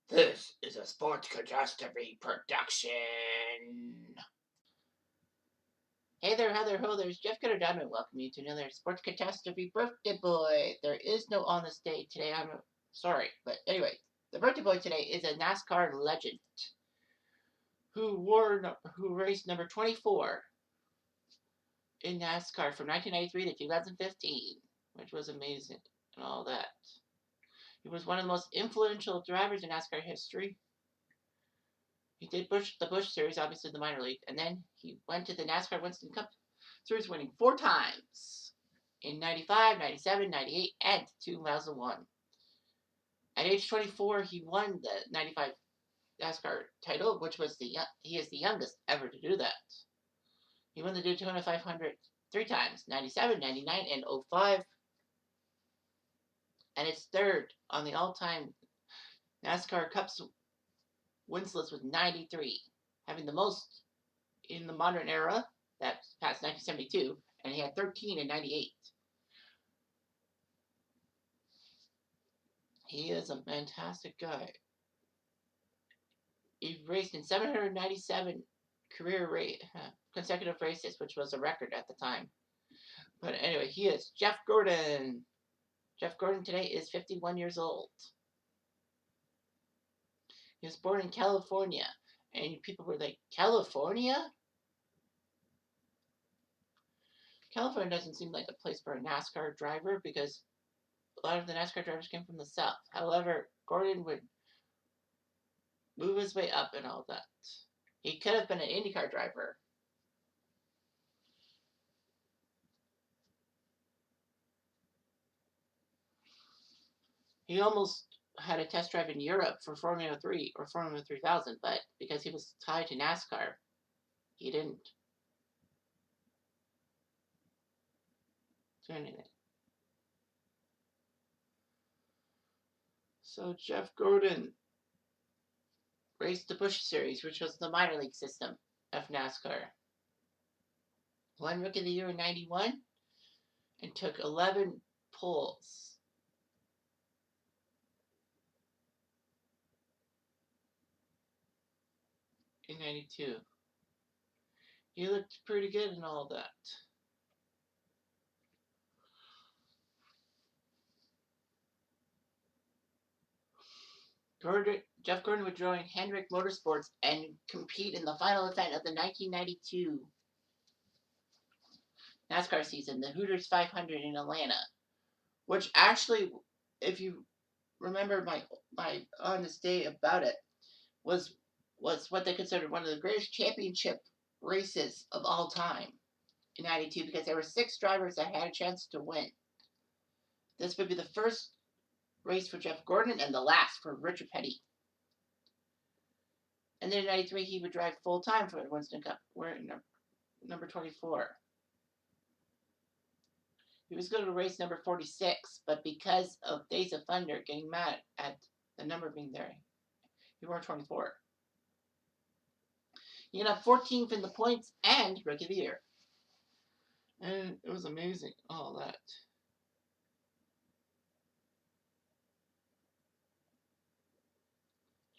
This is a Sports Catastrophe production. Hey there, Heather Ho, there's Jeff Cutter welcome you to another Sports Catastrophe birthday boy. There is no on this day today, I'm sorry. But anyway, the birthday boy today is a NASCAR legend who raced number 24 in NASCAR from 1993 to 2015, which was amazing and all that. He was one of the most influential drivers in NASCAR history. He did the Busch Series, obviously the minor league, and then he went to the NASCAR Winston Cup Series, winning 4 times in 95, 97, 98, and 2001. At age 24, he won the 95 NASCAR title, which was he is the youngest ever to do that. He won the Daytona 500 3 times, 97, 99, and 05. And it's third on the all-time NASCAR Cups wins list with 93, having the most in the modern era. That's past 1972, and he had 13 in 98. He is a fantastic guy. He raced in 797 consecutive races, which was a record at the time. But anyway, he is Jeff Gordon. Jeff Gordon today is 51 years old. He was born in California, and people were like, California? California doesn't seem like a place for a NASCAR driver because a lot of the NASCAR drivers came from the South. However, Gordon would move his way up and all that. He could have been an IndyCar driver. He almost had a test drive in Europe for Formula 3 or Formula 3000, but because he was tied to NASCAR, he didn't do anything. So Jeff Gordon raced the Busch Series, which was the minor league system of NASCAR. Won Rookie of the Year in 91 and took 11 poles. In 92. He looked pretty good and all that. Jeff Gordon would join Hendrick Motorsports and compete in the final event of the 1992 NASCAR season, the Hooters 500 in Atlanta, which actually, if you remember my on this day about it, was what they considered one of the greatest championship races of all time in 92 because there were 6 drivers that had a chance to win. This would be the first race for Jeff Gordon and the last for Richard Petty. And then in 93, he would drive full-time for the Winston Cup, wearing number 24. He was going to race number 46, but because of Days of Thunder getting mad at the number being there, he wore 24. He ended up 14th in the points and Rookie of the Year. And it was amazing, all that.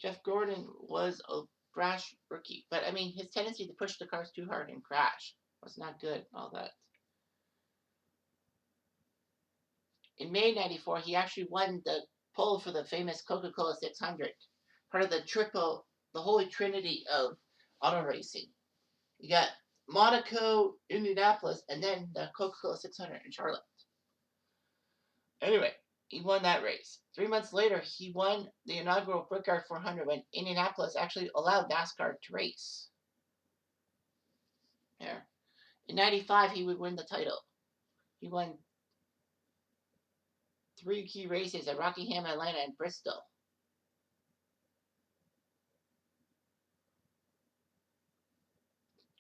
Jeff Gordon was a brash rookie, but I mean, his tendency to push the cars too hard and crash was not good, all that. In May 94, he actually won the pole for the famous Coca-Cola 600, part of the Holy Trinity of auto racing. You got Monaco, Indianapolis, and then the Coca-Cola 600 in Charlotte. Anyway, he won that race. 3 months later, he won the inaugural Brickyard 400 when Indianapolis actually allowed NASCAR to race. There. In 95, he would win the title. He won 3 key races at Rockingham, Atlanta, and Bristol.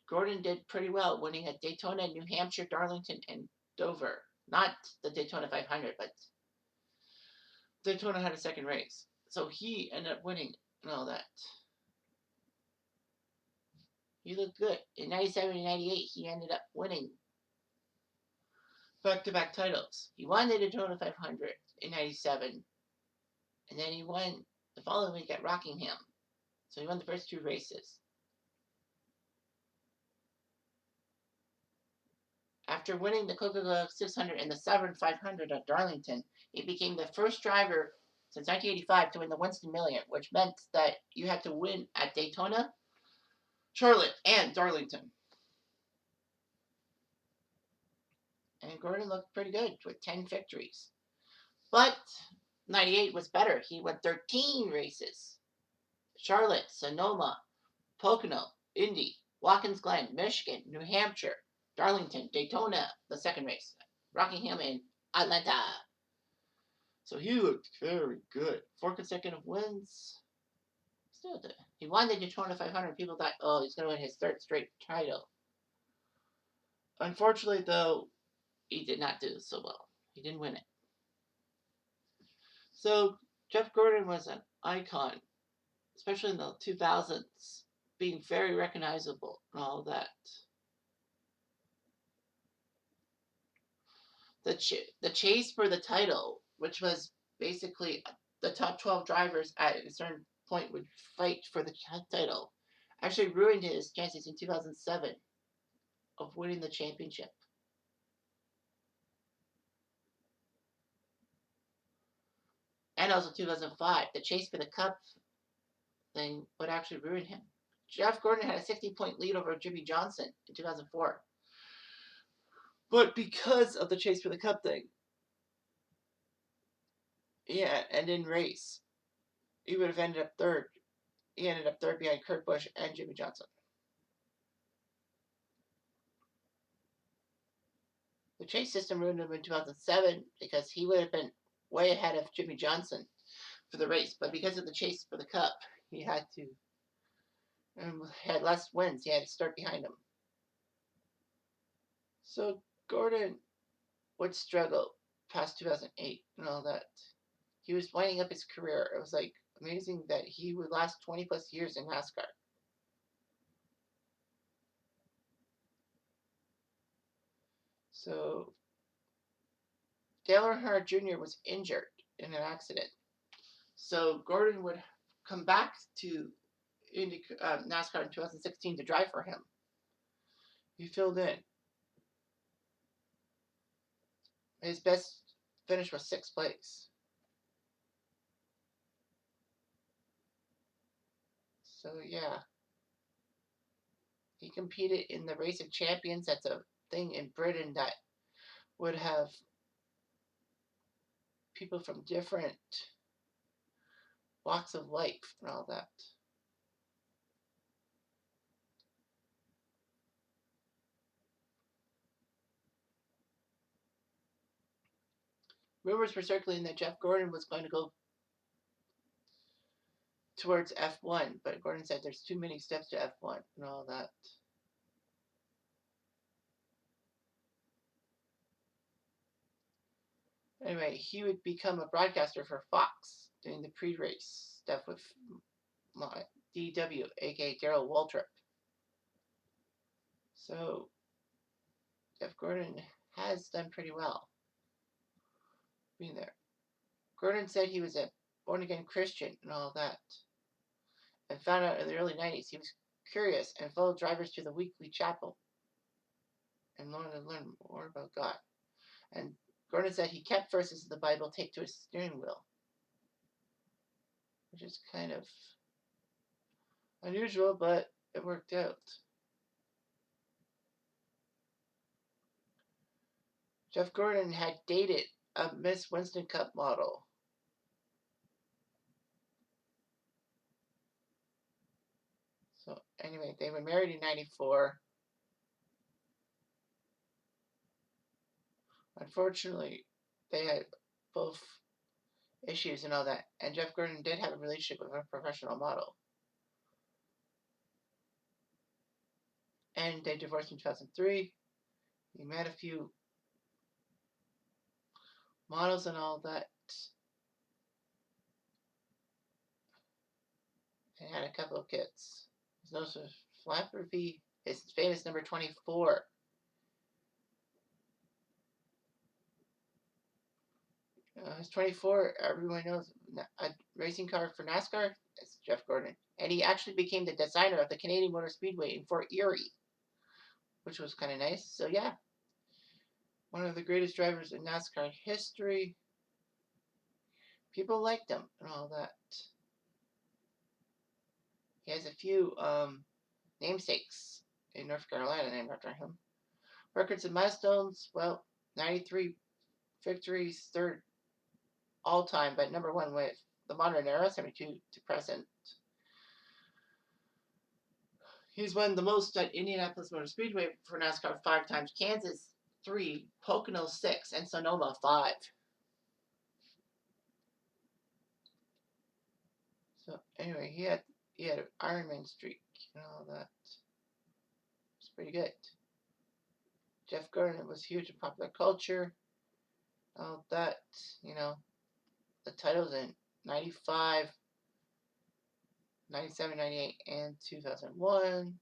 Gordon did pretty well, winning at Daytona, New Hampshire, Darlington, and Dover. Not the Daytona 500, but Daytona had a second race. So he ended up winning and all that. He looked good. In 97 and 98, he ended up winning back-to-back titles. He won the Daytona 500 in 97, and then he won The following week at Rockingham. So he won the first 2 races. After winning the Coca-Cola 600 and the Severn 500 at Darlington, he became the first driver since 1985 to win the Winston Million, which meant that you had to win at Daytona, Charlotte, and Darlington. And Gordon looked pretty good with 10 victories. But 98 was better. He won 13 races. Charlotte, Sonoma, Pocono, Indy, Watkins Glen, Michigan, New Hampshire, Darlington, Daytona, the second race, Rockingham, and Atlanta. So he looked very good. 4 consecutive wins. Still did. He won the Daytona 500. People thought, oh, he's going to win his 3rd straight title. Unfortunately, though, he did not do so well. He didn't win it. So Jeff Gordon was an icon, especially in the 2000s, being very recognizable and all that. The chase for the title, which was basically the top 12 drivers at a certain point would fight for the title, actually ruined his chances in 2007 of winning the championship. And also 2005, the chase for the Cup thing would actually ruin him. Jeff Gordon had a 60-point lead over Jimmy Johnson in 2004. But because of the chase for the Cup thing, yeah, and in race, he would have ended up 3rd. He ended up 3rd behind Kurt Busch and Jimmy Johnson. The chase system ruined him in 2007 because he would have been way ahead of Jimmy Johnson for the race. But because of the chase for the Cup, he had to, had less wins. He had to start behind him. So Gordon would struggle past 2008 and all that. He was winding up his career. It was like amazing that he would last 20 plus years in NASCAR. So Dale Earnhardt Jr. was injured in an accident. So Gordon would come back to NASCAR in 2016 to drive for him. He filled in. His best finish was 6th place. So yeah. He competed in the Race of Champions. That's a thing in Britain that would have people from different walks of life and all that. Rumors were circulating that Jeff Gordon was going to go towards F1, but Gordon said there's too many steps to F1 and all that. Anyway, he would become a broadcaster for Fox doing the pre-race stuff with DW, aka Darrell Waltrip. So Jeff Gordon has done pretty well being there. Gordon said he was a born-again Christian and all that, and found out in the early 90s he was curious and followed drivers to the weekly chapel and wanted to learn more about God. And Gordon said he kept verses of the Bible taped to his steering wheel, which is kind of unusual, but it worked out. Jeff Gordon had dated a Miss Winston Cup model. So anyway, they were married in 94. Unfortunately, they had both issues and all that. And Jeff Gordon did have a relationship with a professional model. And they divorced in 2003. He met a few models and all that. And had a couple of kids. His nose was philanthropy. His famous number 24. He's 24. Everyone knows a racing car for NASCAR. It's Jeff Gordon. And he actually became the designer of the Canadian Motor Speedway in Fort Erie, which was kind of nice. So, yeah, one of the greatest drivers in NASCAR history. People liked him and all that. He has a few namesakes in North Carolina named after him. Records and milestones, well, 93 victories, third all time, but number one with the modern era, 72 to present. He's won the most at Indianapolis Motor Speedway for NASCAR 5 times, Kansas 3, Pocono 6, and Sonoma 5. So anyway, he had an Ironman streak and all that. It's pretty good. Jeff Gordon was huge in popular culture. All that, you know, the titles in 95, 97, 98, and 2001.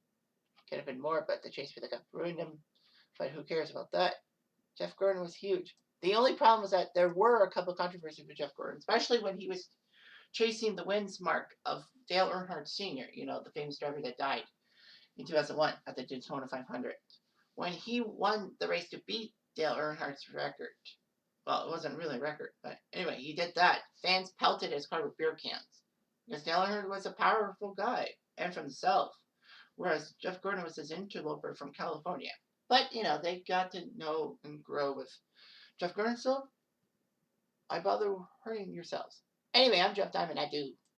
Could have been more, but the chase for the cup ruined him. But who cares about that? Jeff Gordon was huge. The only problem was that there were a couple of controversies with Jeff Gordon, especially when he was chasing the wins mark of Dale Earnhardt Sr., you know, the famous driver that died in 2001 at the Daytona 500. When he won the race to beat Dale Earnhardt's record, well, it wasn't really a record, but anyway, he did that. Fans pelted his car with beer cans because Dale Earnhardt was a powerful guy and from the South, whereas Jeff Gordon was his interloper from California. But, you know, they got to know and grow with Jeff Gordon, so I bother hurting yourselves. Anyway, I'm Jeff Diamond. I do.